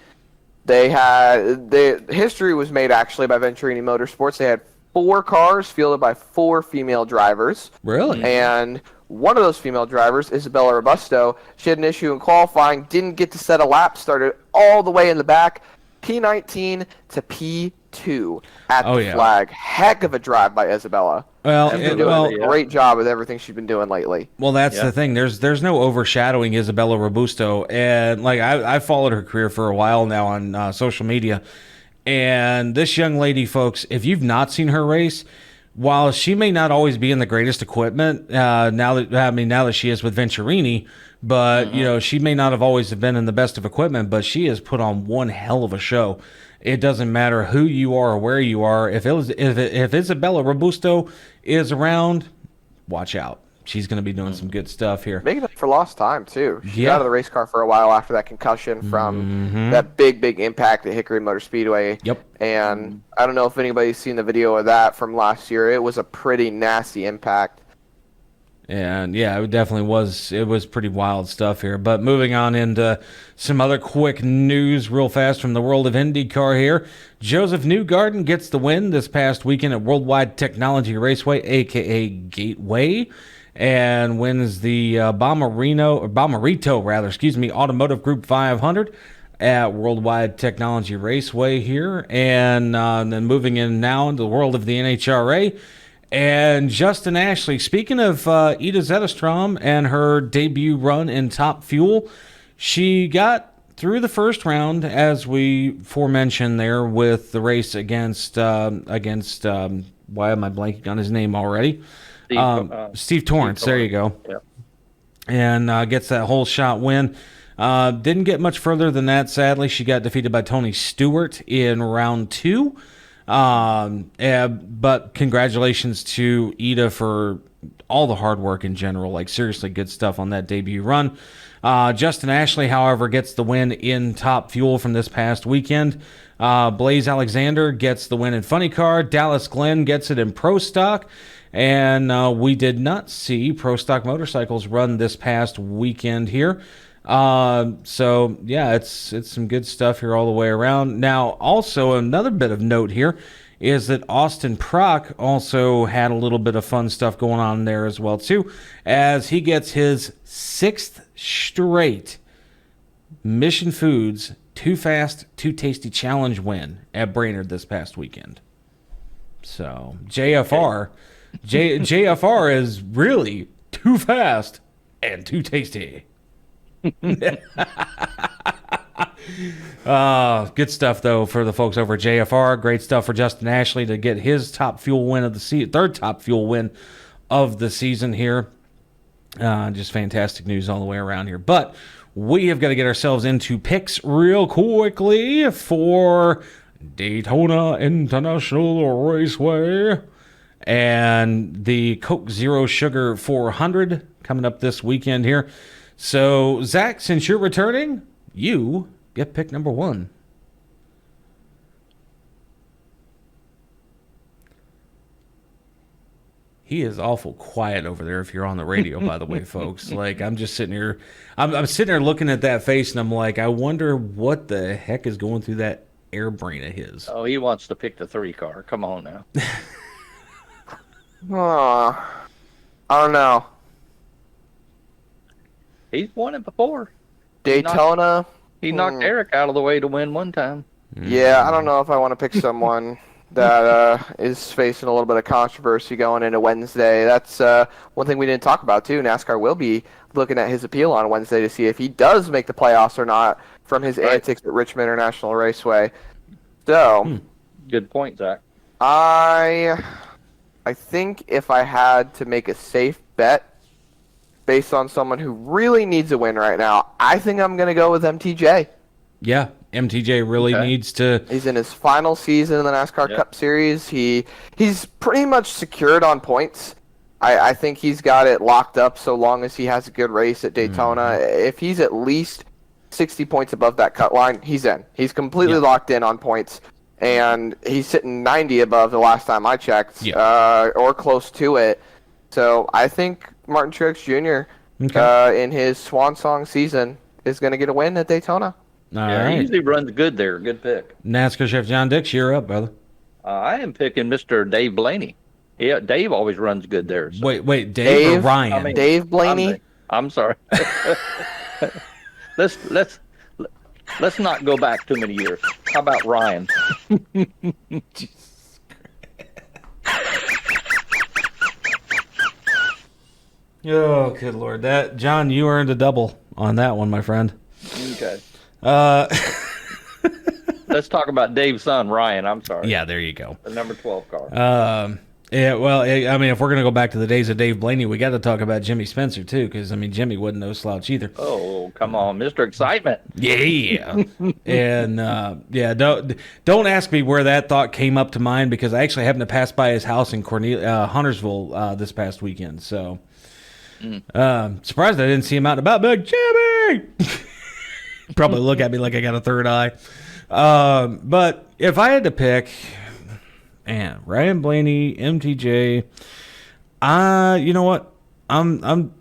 the history was made actually by Venturini Motorsports. They had 4 cars fielded by 4 female drivers. Really? And one of those female drivers, Isabella Robusto, she had an issue in qualifying, didn't get to set a lap, started all the way in the back, P19 to P2 at Oh, the yeah. flag. Heck of a drive by Isabella. Well, She's been doing a great job with everything she's been doing lately. Well, that's the thing. There's no overshadowing Isabella Robusto, and like I followed her career for a while now on social media, and this young lady, folks, if you've not seen her race, while she may not always be in the greatest equipment, now that she is with Venturini, but you know she may not have always been in the best of equipment, but she has put on one hell of a show. It doesn't matter who you are or where you are. If Isabella Robusto is around, watch out. She's going to be doing some good stuff here. Making up for lost time, too. She's out of the race car for a while after that concussion from that big impact at Hickory Motor Speedway. Yep. And I don't know if anybody's seen the video of that from last year. It was a pretty nasty impact. And yeah, it definitely was. It was pretty wild stuff here. But moving on into some other quick news real fast from the world of IndyCar here. Joseph Newgarden gets the win this past weekend at Worldwide Technology Raceway, a.k.a. Gateway, and wins the Bomarito Automotive Group 500 at Worldwide Technology Raceway here. And then moving in now into the world of the NHRA. And Justin Ashley, speaking of Ida Zetterstrom and her debut run in Top Fuel, she got through the first round, as we forementioned there, with the race against why am I blanking on his name already? Steve Torrence. There you go. Yep. And gets that whole shot win. Didn't get much further than that, sadly. She got defeated by Tony Stewart in round 2. But congratulations to Ida for all the hard work in general. Like, seriously good stuff on that debut run. Justin Ashley, however, gets the win in Top Fuel from this past weekend. Blaze Alexander gets the win in Funny Car. Dallas Glenn gets it in Pro Stock. And we did not see Pro Stock motorcycles run this past weekend here. So yeah, it's some good stuff here all the way around. Now, also another bit of note here is that Austin Prock also had a little bit of fun stuff going on there as well too, as he gets his 6th straight Mission Foods Too Fast, Too Tasty Challenge win at Brainerd this past weekend. So JFR is really too fast and too tasty. Good stuff though for the folks over at JFR. Great stuff for Justin Ashley to get his Top Fuel win of the third Top Fuel win of the season here. Just fantastic news all the way around here. But we have got to get ourselves into picks real quickly for Daytona International Raceway and the Coke Zero Sugar 400 coming up this weekend here. So, Zach, since you're returning, you get pick number 1. He is awful quiet over there if you're on the radio, by the way, folks. Like, I'm just sitting here. I'm sitting there looking at that face, and I'm like, I wonder what the heck is going through that air brain of his. Oh, he wants to pick the 3 car. Come on now. I don't know. He's won it before. Daytona. He knocked Eric out of the way to win one time. Yeah, I don't know if I want to pick someone that is facing a little bit of controversy going into Wednesday. That's one thing we didn't talk about, too. NASCAR will be looking at his appeal on Wednesday to see if he does make the playoffs or not from his antics at Richmond International Raceway. So, good point, Zach. I think if I had to make a safe bet based on someone who really needs a win right now, I think I'm going to go with MTJ. Yeah, MTJ really needs to. He's in his final season in the NASCAR Cup Series. He's pretty much secured on points. I think he's got it locked up so long as he has a good race at Daytona. If he's at least 60 points above that cut line, he's in. He's completely locked in on points. And he's sitting 90 above the last time I checked, or close to it. So I think Martin Truex Jr. In his swan song season is going to get a win at Daytona. He usually runs good there. Good pick. NASCAR Chef John Dix, you're up, brother. I am picking Mr. Dave Blaney. Yeah, Dave always runs good there. So. Wait, Dave or Ryan? Dave Blaney? I'm sorry. let's Let's not go back too many years. How about Ryan? Oh, good Lord. John, you earned a double on that one, my friend. Okay. Let's talk about Dave's son, Ryan. I'm sorry. Yeah, there you go. The number 12 car. Yeah, well, I mean, if we're going to go back to the days of Dave Blaney, we got to talk about Jimmy Spencer, too, because, I mean, Jimmy wasn't no slouch either. Oh, come on, Mr. Excitement. Yeah. And, don't ask me where that thought came up to mind, because I actually happened to pass by his house in Huntersville this past weekend, so surprised I didn't see him out and about, like, Jimmy! Probably look at me like I got a third eye. But if I had to pick... Man, Ryan Blaney, MTJ. You know what?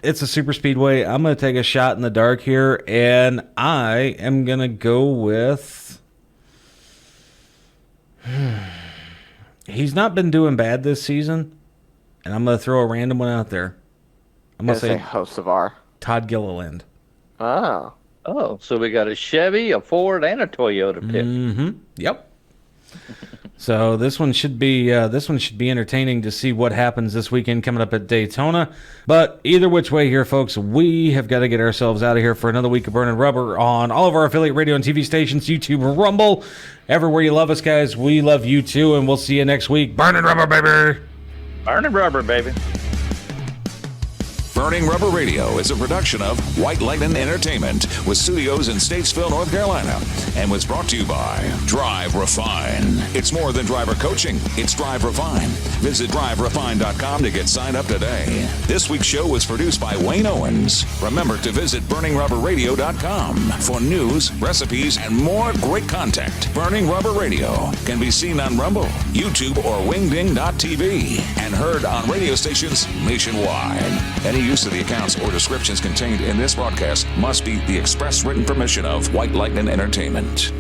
It's a super speedway. I'm gonna take a shot in the dark here, and I am gonna go with. He's not been doing bad this season, and I'm gonna throw a random one out there. I'm gonna say Hocevar. Todd Gilliland. Oh. Oh, so we got a Chevy, a Ford, and a Toyota pick. Mm-hmm. Yep. So this one should be entertaining to see what happens this weekend coming up at Daytona. But either which way here, folks, we have got to get ourselves out of here for another week of Burning Rubber on all of our affiliate radio and TV stations, YouTube, Rumble, everywhere you love us, guys. We love you too, and we'll see you next week. Burning Rubber, baby. Burning Rubber, baby. Burning Rubber Radio is a production of White Lightning Entertainment with studios in Statesville, North Carolina, and was brought to you by Drive Refine. It's more than driver coaching. It's Drive Refine. Visit driverefine.com to get signed up today. This week's show was produced by Wayne Owens. Remember to visit burningrubberradio.com for news, recipes, and more great content. Burning Rubber Radio can be seen on Rumble, YouTube, or wingding.tv and heard on radio stations nationwide. Any use of the accounts or descriptions contained in this broadcast must be the express written permission of White Lightning Entertainment.